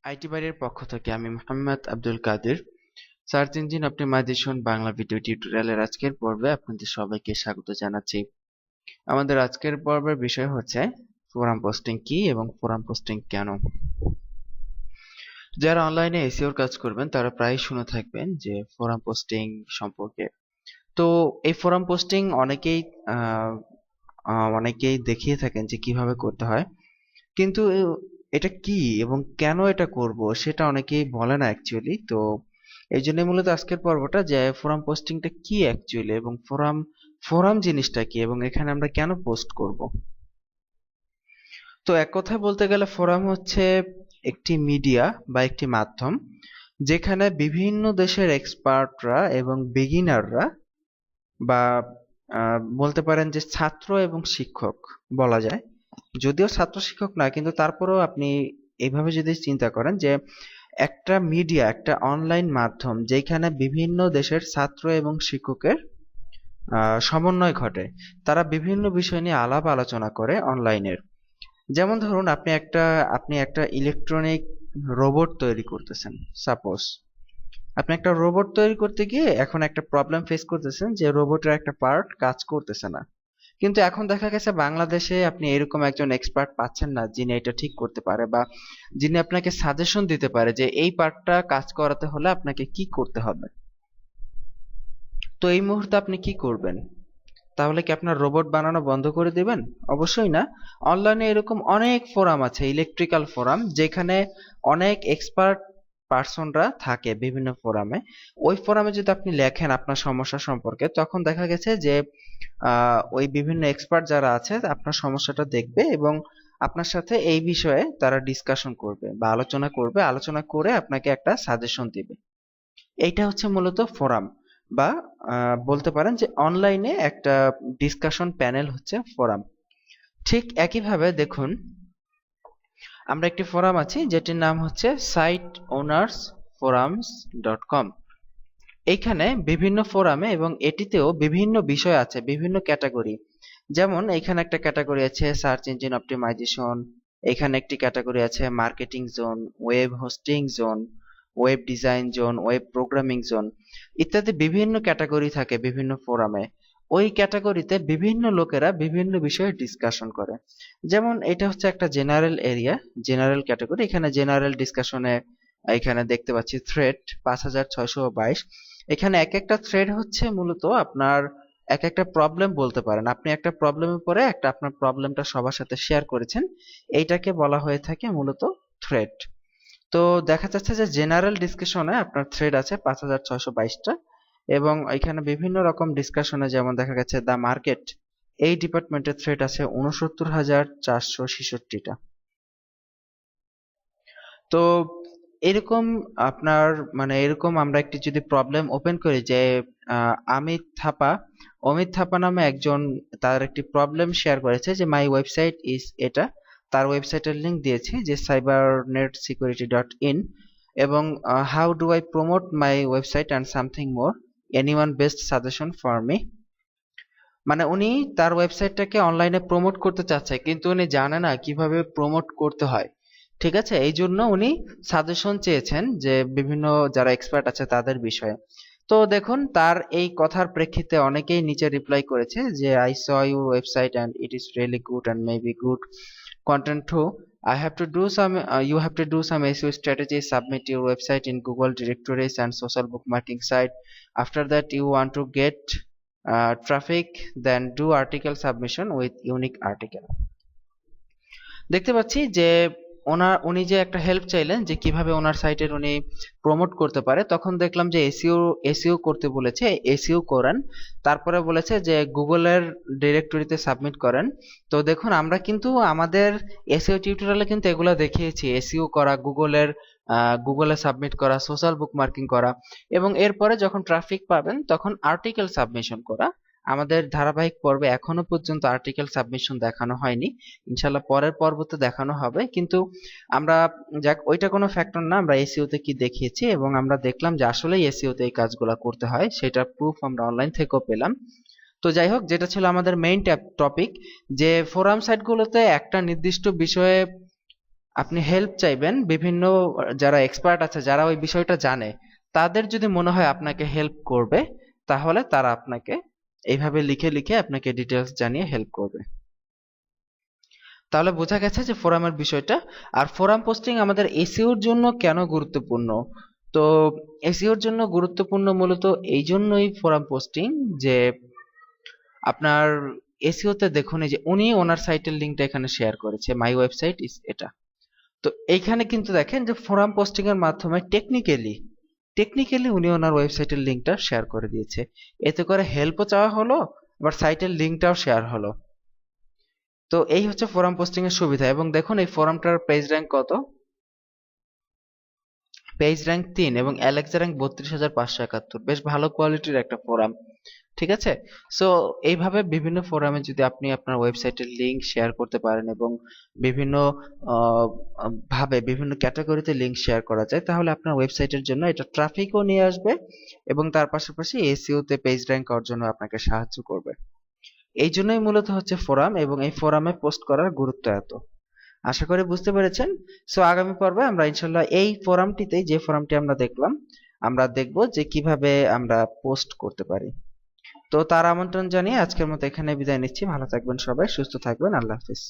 IT বাড়ির পক্ষ থেকে আমি Mohammad Abdul Kader. Search engine optimisation Bangla video টিউটোরিয়ালের আজকের পর্বে আপনাদের সবাইকে স্বাগত জানাচ্ছি। আমাদের আজকের পর্বের বিষয় হচ্ছে ফোরাম পোস্টিং কি এবং ফোরাম পোস্টিং কেন। যারা অনলাইনে এসইওর কাজ করবেন তারা প্রায়ই শুনে থাকবেন যে ফোরাম পোস্টিং সম্পর্কে। তো এই ফোরাম পোস্টিং অনেকেই দেখিয়ে থাকেন যে কিভাবে করতে হয়, কিন্তু এটা কি এবং কেন এটা করব সেটা অনেকেই বলে না অ্যাকচুয়ালি। তো এই জন্য মূলত আজকের পর্বটা যে ফোরাম পোস্টিংটা কি অ্যাকচুয়ালি এবং ফোরাম ফোরাম জিনিসটা কি এবং এখানে আমরা কেন পোস্ট করব। তো এক কথায় বলতে গেলে ফোরাম হচ্ছে একটি মিডিয়া বা একটি মাধ্যম যেখানে বিভিন্ন দেশের এক্সপার্টরা এবং বিগিনাররা বা বলতে পারেন যে ছাত্র এবং শিক্ষক বলা যায়, যদিও ছাত্র শিক্ষক না কিন্তু তারপরেও আপনি এইভাবে যদি চিন্তা করেন যে একটা মিডিয়া একটা অনলাইন মাধ্যম যেখানে বিভিন্ন দেশের ছাত্র এবং শিক্ষকের সমন্বয় ঘটে, তারা বিভিন্ন বিষয় নিয়ে আলাপ আলোচনা করে অনলাইনের। যেমন ধরুন আপনি একটা ইলেকট্রনিক রোবট তৈরি করতেছেন। সাপোজ আপনি একটা রোবট তৈরি করতে গিয়ে এখন একটা প্রবলেম ফেস করতেছেন যে রোবটের একটা পার্ট কাজ করতেছে না, কিন্তু এখন দেখা গেছে বাংলাদেশে আপনি এরকম একজন এক্সপার্ট পাচ্ছেন না যিনি এটা ঠিক করতে পারে বা যিনি আপনাকে সাজেশন দিতে পারে যে এই পার্টটা কাজ করাতে হলে আপনাকে কি করতে হবে। তো এই মুহূর্তে আপনি কি করবেন? তাহলে কি আপনার রোবট বানানো বন্ধ করে দিবেন? অবশ্যই না। অনলাইনে এরকম অনেক ফোরাম আছে, ইলেকট্রিক্যাল ফোরাম, যেখানে অনেক এক্সপার্ট পার্সনরা থাকে বিভিন্ন ফোরামে। ওই ফোরামে যদি আপনি লেখেন আপনার সমস্যা সম্পর্কে, তখন দেখা গেছে যে ওই বিভিন্ন এক্সপার্ট যারা আছে আপনার সমস্যাটা দেখবে এবং আপনার সাথে এই বিষয়ে তারা ডিসকাশন করবে বা আলোচনা করবে, আলোচনা করে আপনাকে একটা সাজেশন দিবে। এইটা হচ্ছে মূলত ফোরাম বা বলতে পারেন যে অনলাইনে একটা ডিসকাশন প্যানেল হচ্ছে ফোরাম। ঠিক একইভাবে দেখুন, আমরা একটি ফোরাম আছে যেটির নাম হচ্ছে site owners forums dot com. এইখানে বিভিন্ন ফোরামে এবং এটিতেও বিভিন্ন বিষয় আছে, বিভিন্ন ক্যাটাগরি। যেমন এখানে একটা ক্যাটাগরি আছে সার্চ ইঞ্জিন অপটিমাইজেশন, এখানে একটি ক্যাটাগরি আছে marketing zone, web hosting zone, web design zone, web programming zone ইত্যাদি বিভিন্ন ক্যাটাগরি থাকে বিভিন্ন ফোরামে। ওই ক্যাটাগরিতে বিভিন্ন লোকেরা বিভিন্ন বিষয়ে ডিসকাশন করে। যেমন এটা হচ্ছে একটা জেনারেল এরিয়া, জেনারেল ক্যাটাগরি। এখানে জেনারেল ডিসকাশনে এখানে দেখতে পাচ্ছি থ্রেড 5622। এখানে এক একটা থ্রেড হচ্ছে মূলত আপনার এক একটা প্রবলেম বলতে পারেন। আপনি একটা প্রবলেমের পরে একটা আপনার প্রবলেমটা সবার সাথে শেয়ার করেছেন, এইটাকে বলা হয়ে থাকে মূলত থ্রেড। তো দেখা যাচ্ছে যে জেনারেল ডিসকাশনে আপনার থ্রেড আছে 5622টা এবং এখানে বিভিন্ন রকম ডিসকাশনে যেমন দেখা গেছে দ্য মার্কেট, এই ডিপার্টমেন্টের থ্রেড আছে 69,466টা। তো এরকম আপনার মানে এরকম আমরা একটি যদি প্রবলেম ওপেন করি যে অমিত থাপা নামে একজন তার একটি প্রবলেম শেয়ার করেছে যে মাই ওয়েবসাইট ইজ এটা, তার ওয়েবসাইটের লিংক দিয়েছে যে cybernet-security.in এবং how do I promote my website and something more, anyone best suggestion for me. মানে উনি তার ওয়েবসাইটটাকে অনলাইনে প্রমোট করতে চাচ্ছে কিন্তু উনি জানে না কিভাবে প্রমোট করতে হয়। ঠিক আছে, এই জন্য উনি সাজেশন চেয়েছেন যে বিভিন্ন যারা এক্সপার্ট আছে তাদের বিষয়ে। তো দেখুন তার এই কথার প্রেক্ষিতে অনেকেই নিচে রিপ্লাই করেছে যে I saw your website and it is really good and maybe good content too. I have to do some You have to do some SEO strategy, submit your website in Google directories and social bookmarking site. After that you want to get traffic, then do article submission with unique article. দেখতে পাচ্ছি যে উনি যে একটা help চাইলেন যে কিভাবে ওনার সাইটের উনি প্রমোট করতে পারে, তখন দেখলাম যে এসইও এসইও করতে বলেছে, এসইও করেন, তারপরে বলেছে যে গুগলের ডিরেক্টরিতে সাবমিট করেন। তো দেখুন আমরা কিন্তু আমাদের এসইও টিউটোরিয়ালে কিন্তু এগুলো দেখিয়েছি, এসইও করা, গুগলে সাবমিট করা, সোশ্যাল বুকমার্কিং করা এবং এরপরে যখন ট্রাফিক পাবেন তখন আর্টিকেল সাবমিশন করা। আমাদের ধারাবাহিক পর্বে এখনো পর্যন্ত আর্টিকেল সাবমিশন দেখানো হয়নি, ইনশাল্লাহ পরের পর্বতে দেখানো হবে। কিন্তু আমরা যাক ওইটা কোনো ফ্যাক্টর না, আমরা এসইও তে কি দেখিয়েছি এবং আমরা দেখলাম যে আসলেই এসইও তে এই কাজগুলো করতে হয়, সেটা প্রুফ আমরা অনলাইন থেকেও পেলাম। তো যাই হোক, যেটা ছিল আমাদের মেইন টপিক, যে ফোরাম সাইটগুলোতে একটা নির্দিষ্ট বিষয়ে আপনি হেল্প চাইবেন বিভিন্ন যারা এক্সপার্ট আছে, যারা ওই বিষয়টা জানে, তাদের যদি মনে হয় আপনাকে হেল্প করবে, তাহলে তারা আপনাকে এইভাবে লিখে লিখে আপনাকে ডিটেলস জানিয়ে হেল্প করবে। তাহলে বোঝা গেছে যে ফোরামের বিষয়টা। আর ফোরাম পোস্টিং আমাদের এসইওর জন্য কেন গুরুত্বপূর্ণ? তো এসইওর জন্য গুরুত্বপূর্ণ মূলত এই জন্যই ফোরাম পোস্টিং, যে আপনার এসইওতে দেখুন, এই যে উনি ওনার সাইটের লিঙ্কটা এখানে শেয়ার করেছে, মাই ওয়েবসাইট ইজ এটা। তো এইখানে কিন্তু দেখেন যে ফোরাম পোস্টিং এর মাধ্যমে টেকনিক্যালি উনি ওনার ওয়েবসাইটের লিঙ্কটা শেয়ার করে দিয়েছে। এতে করে হেল্পও চাওয়া হলো, আবার সাইটের লিঙ্কটাও শেয়ার হলো। তো এই হচ্ছে ফোরাম পোস্টিং এর সুবিধা। এবং দেখুন এই ফোরামটার পেজ র্যাঙ্ক কত, পেজ র্যাঙ্ক 3 এবং অ্যালেক্সা র্যাঙ্ক 32,571, বেশ ভালো কোয়ালিটির একটা ফোরাম। ঠিক আছে। সো এইভাবে বিভিন্ন ফোরামে যদি আপনি আপনার ওয়েবসাইটের লিংক শেয়ার করতে পারেন এবং বিভিন্ন আহ, ভাবে বিভিন্ন ক্যাটাগরিতে লিংক শেয়ার করা যায়, তাহলে আপনার ওয়েবসাইটের জন্য এটা ট্রাফিকও নিয়ে আসবে এবং তার পাশাপাশি এসইও তে পেজ র্যাঙ্ক অর্জনে আপনাকে সাহায্য করবে। এই জন্যই মূলত হচ্ছে ফোরাম, এবং এই ফোরামে পোস্ট করার গুরুত্ব এত। আশা করি বুঝতে পেরেছেন। সো আগামী পর্বে আমরা ইনশাল্লাহ এই ফোরামটিতে, যে ফোরামটি আমরা দেখলাম, আমরা দেখব যে কিভাবে আমরা পোস্ট করতে পারি। তো তার আমন্ত্রণ জানিয়ে আজকের মতো এখানে বিদায় নিচ্ছি। ভালো থাকবেন সবাই, সুস্থ থাকবেন। আল্লাহ হাফিজ।